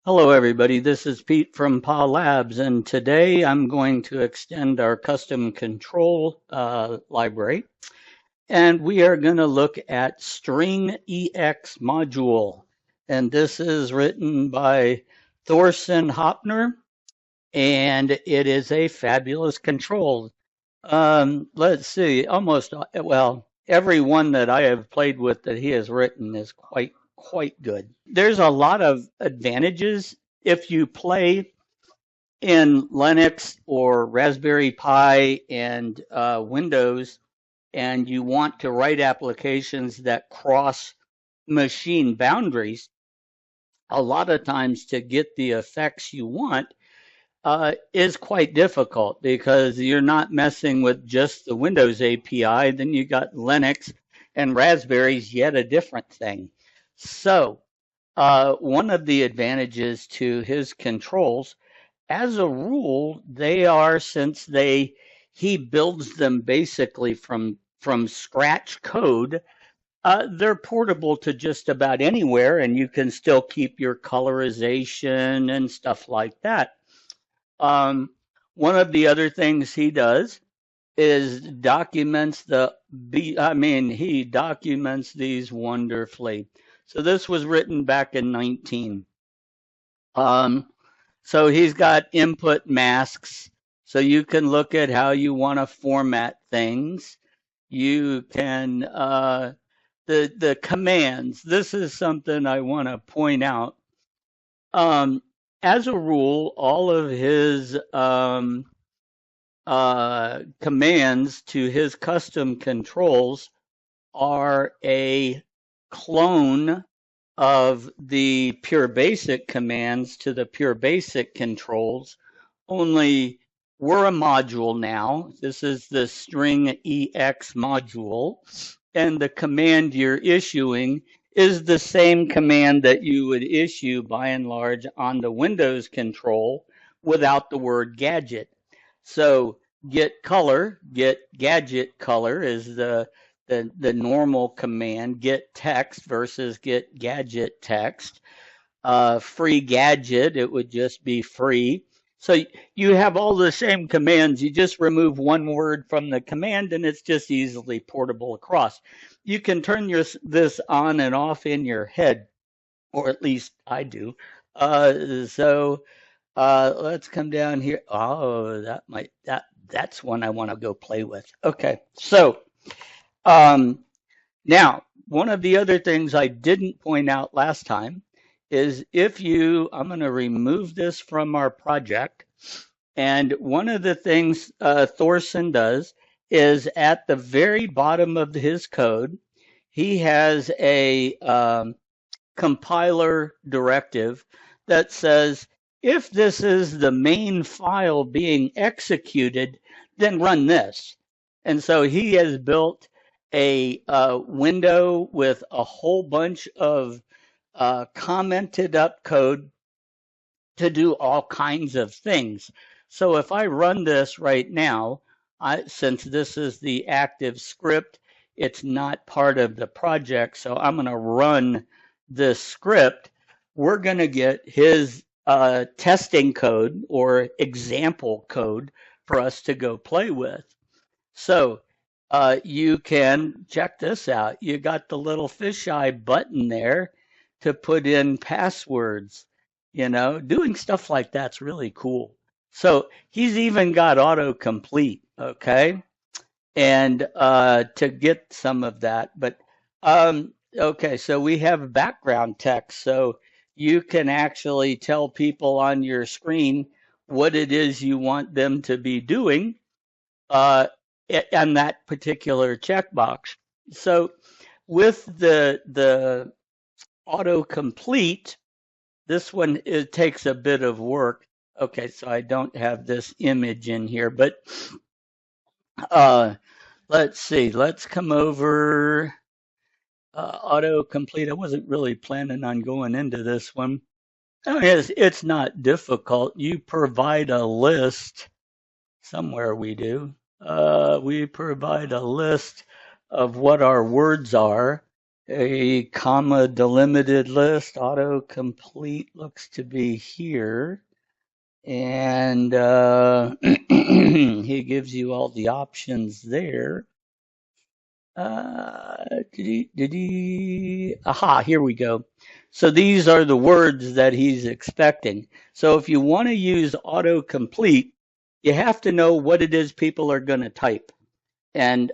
Hello, everybody. This is Pete from PA Labs, and today I'm going to extend our custom control library, and we are going to look at StringEx module. And this is written by Thorsten Hopner, and it is a fabulous control. Let's see, every one that I have played with that he has written is quite good. There's a lot of advantages if you play in Linux or Raspberry Pi and Windows, and you want to write applications that cross machine boundaries. A lot of times, to get the effects you want, is quite difficult because you're not messing with just the Windows API. Then you got Linux and Raspberry's yet a different thing. So one of the advantages to his controls, as a rule, they are, since he builds them basically from scratch code. They're portable to just about anywhere, and you can still keep your colorization and stuff like that. Um, One of the other things he does is he documents these wonderfully. So this was written back in 19. Um, so he's got input masks, so you can look at how you want to format things. You can the commands. This is something I want to point out. Um, as a rule, all of his commands to his custom controls are a clone of the PureBasic commands to the PureBasic controls, only we're a module now. This is the StringEx module, and the command you're issuing is the same command that you would issue by and large on the Windows control without the word gadget. So get gadget color is the normal command. Get text versus get gadget text. Free gadget, it would just be free. So you have all the same commands. You just remove one word from the command, and it's just easily portable across. You can turn this on and off in your head, or at least I do. Let's come down here. Oh, that's one I want to go play with. Okay, so um, now one of the other things I didn't point out last time is I'm going to remove this from our project. And one of the things Thorson does is at the very bottom of his code, he has a compiler directive that says, if this is the main file being executed, then run this. And so he has built a window with a whole bunch of commented up code to do all kinds of things. So if I run this right now, since this is the active script, it's not part of the project. So I'm going to run this script. We're going to get his testing code or example code for us to go play with. So you can check this out. You got the little fisheye button there to put in passwords. Doing stuff like that's really cool. So he's even got autocomplete, okay? And to get some of that. But okay, so we have background text. So you can actually tell people on your screen what it is you want them to be doing on that particular checkbox. So with the autocomplete, this one, it takes a bit of work. Okay, so I don't have this image in here, but let's see. Let's come over autocomplete. I wasn't really planning on going into this one. I mean, it's not difficult. You provide a list. Somewhere we do. We provide a list of what our words are, a comma delimited list. Autocomplete looks to be here. And he gives you all the options there. Aha, here we go. So these are the words that he's expecting. So if you want to use autocomplete, you have to know what it is people are going to type. And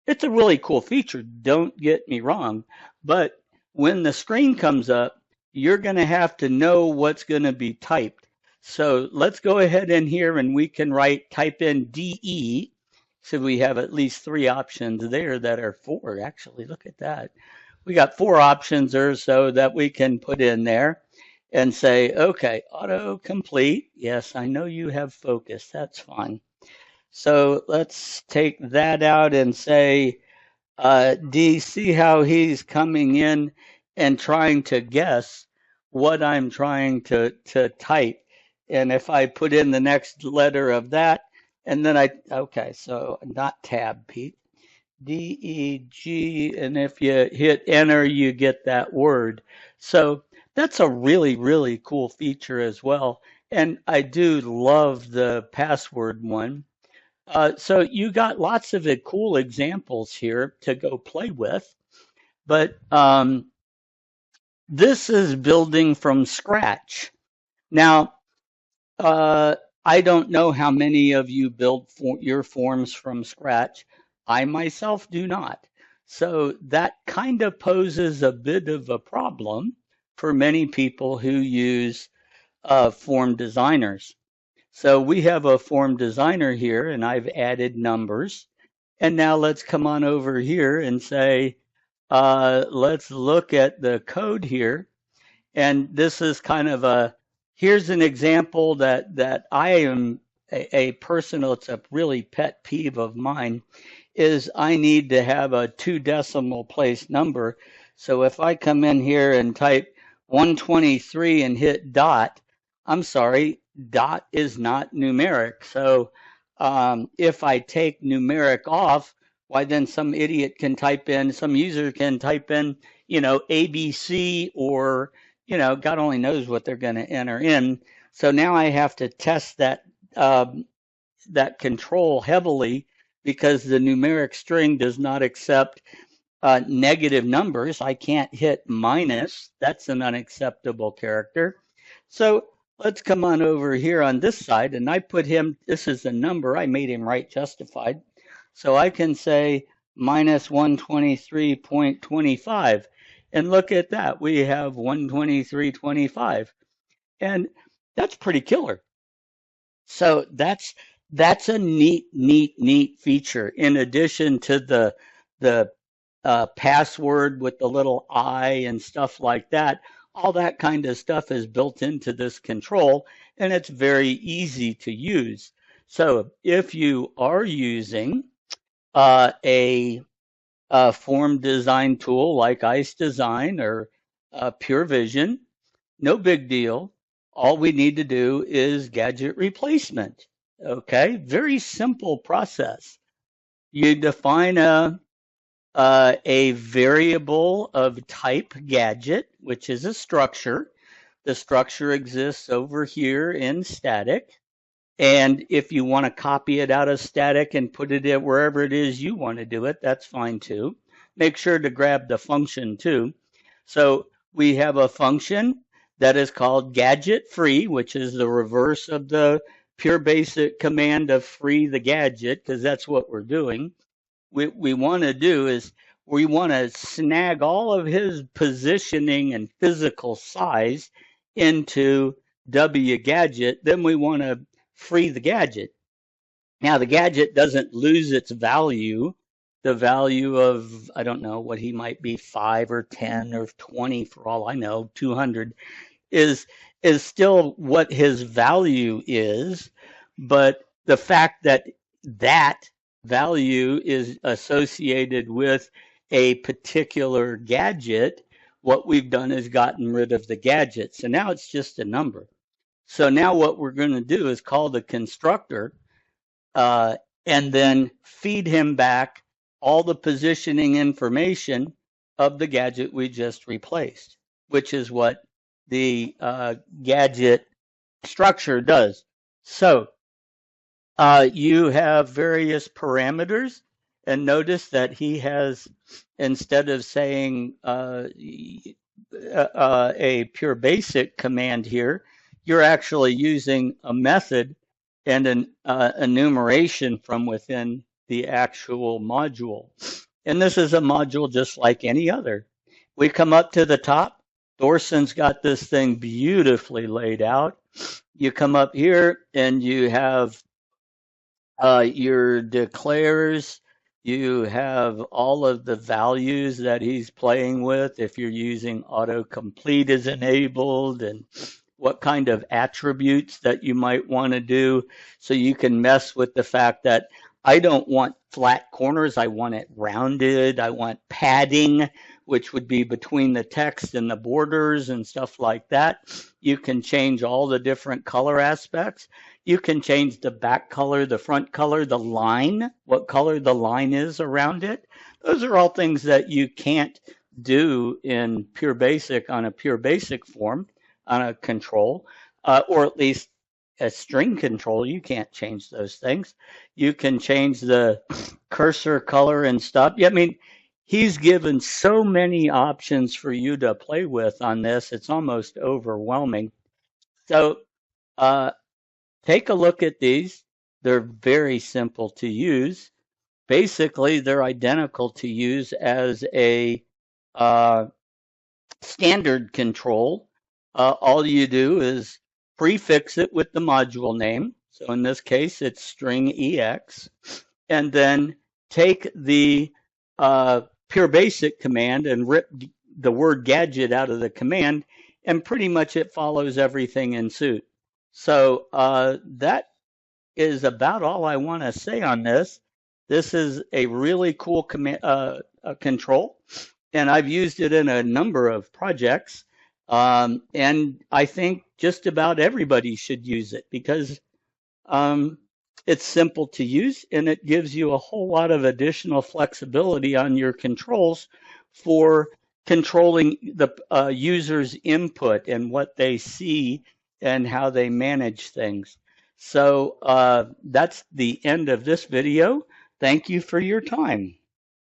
it's a really cool feature, don't get me wrong. But when the screen comes up, you're going to have to know what's going to be typed. So let's go ahead in here and we can type in DE. So we have at least 3 options there that are 4. Actually, look at that. We got 4 options or so that we can put in there and say, okay, autocomplete. Yes, I know you have focus. That's fine. So let's take that out and say, do you see how he's coming in and trying to guess what I'm trying to type? And if I put in the next letter of that, and then okay, so not tab, Pete, DEG, and if you hit enter, you get that word. So that's a really, really cool feature as well. And I do love the password one. So you got lots of cool examples here to go play with, but this is building from scratch. Now, I don't know how many of you build your forms from scratch. I myself do not. So that kind of poses a bit of a problem for many people who use form designers. So we have a form designer here, and I've added numbers. And now let's come on over here and say, let's look at the code here. And this is kind of here's an example that I am a personal, it's a really pet peeve of mine, is I need to have a 2 decimal place number. So if I come in here and type 123 and hit dot, I'm sorry, dot is not numeric. So if I take numeric off, why then some idiot can type in, some user can type in, ABC or, God only knows what they're going to enter in. So now I have to test that that control heavily because the numeric string does not accept negative numbers. I can't hit minus. That's an unacceptable character. So let's come on over here on this side, and I put him, this is a number, I made him right justified. So I can say minus 123.25. And look at that, we have 123.25. And that's pretty killer. So that's a neat feature. In addition to the password with the little I and stuff like that, all that kind of stuff is built into this control, and it's very easy to use. So if you are using a form design tool like Ice Design or Pure Vision, no big deal. All we need to do is gadget replacement. Okay, very simple process. You define a variable of type gadget, which is a structure. The structure exists over here in static. And if you want to copy it out of static and put it in wherever it is you want to do it, that's fine too. Make sure to grab the function too. So we have a function that is called gadget free, which is the reverse of the PureBasic command of free the gadget, because that's what we're doing. What we want to do is we want to snag all of his positioning and physical size into wgadget. Then we want to free the gadget. Now the gadget doesn't lose its value. The value of, I don't know what he might be, 5 or 10 or 20 for all I know, 200 is still what his value is, but the fact that that value is associated with a particular gadget, what we've done is gotten rid of the gadget. So now it's just a number. So now what we're going to do is call the constructor and then feed him back all the positioning information of the gadget we just replaced, which is what the gadget structure does. So you have various parameters, and notice that he has, instead of saying a PureBasic command here, you're actually using a method and an enumeration from within the actual module. And this is a module just like any other. We come up to the top. Dorson's got this thing beautifully laid out. You come up here and you have your declares, you have all of the values that he's playing with if you're using autocomplete is enabled, and what kind of attributes that you might want to do. So you can mess with the fact that I don't want flat corners, I want it rounded, I want padding, which would be between the text and the borders and stuff like that. You can change all the different color aspects. You can change the back color, the front color, the line, what color the line is around it. Those are all things that you can't do in PureBasic on a PureBasic form, on a control, or at least a string control. You can't change those things. You can change the cursor color and stuff. I mean, he's given so many options for you to play with on this. It's almost overwhelming. So, take a look at these. They're very simple to use. Basically, they're identical to use as a standard control. All you do is prefix it with the module name. So in this case, it's StringEx. And then take the PureBasic command and rip the word gadget out of the command, and pretty much it follows everything in suit. So that is about all I want to say on this. This is a really cool control, and I've used it in a number of projects. And I think just about everybody should use it because it's simple to use and it gives you a whole lot of additional flexibility on your controls for controlling the user's input and what they see and how they manage things. So that's the end of this video. Thank you for your time.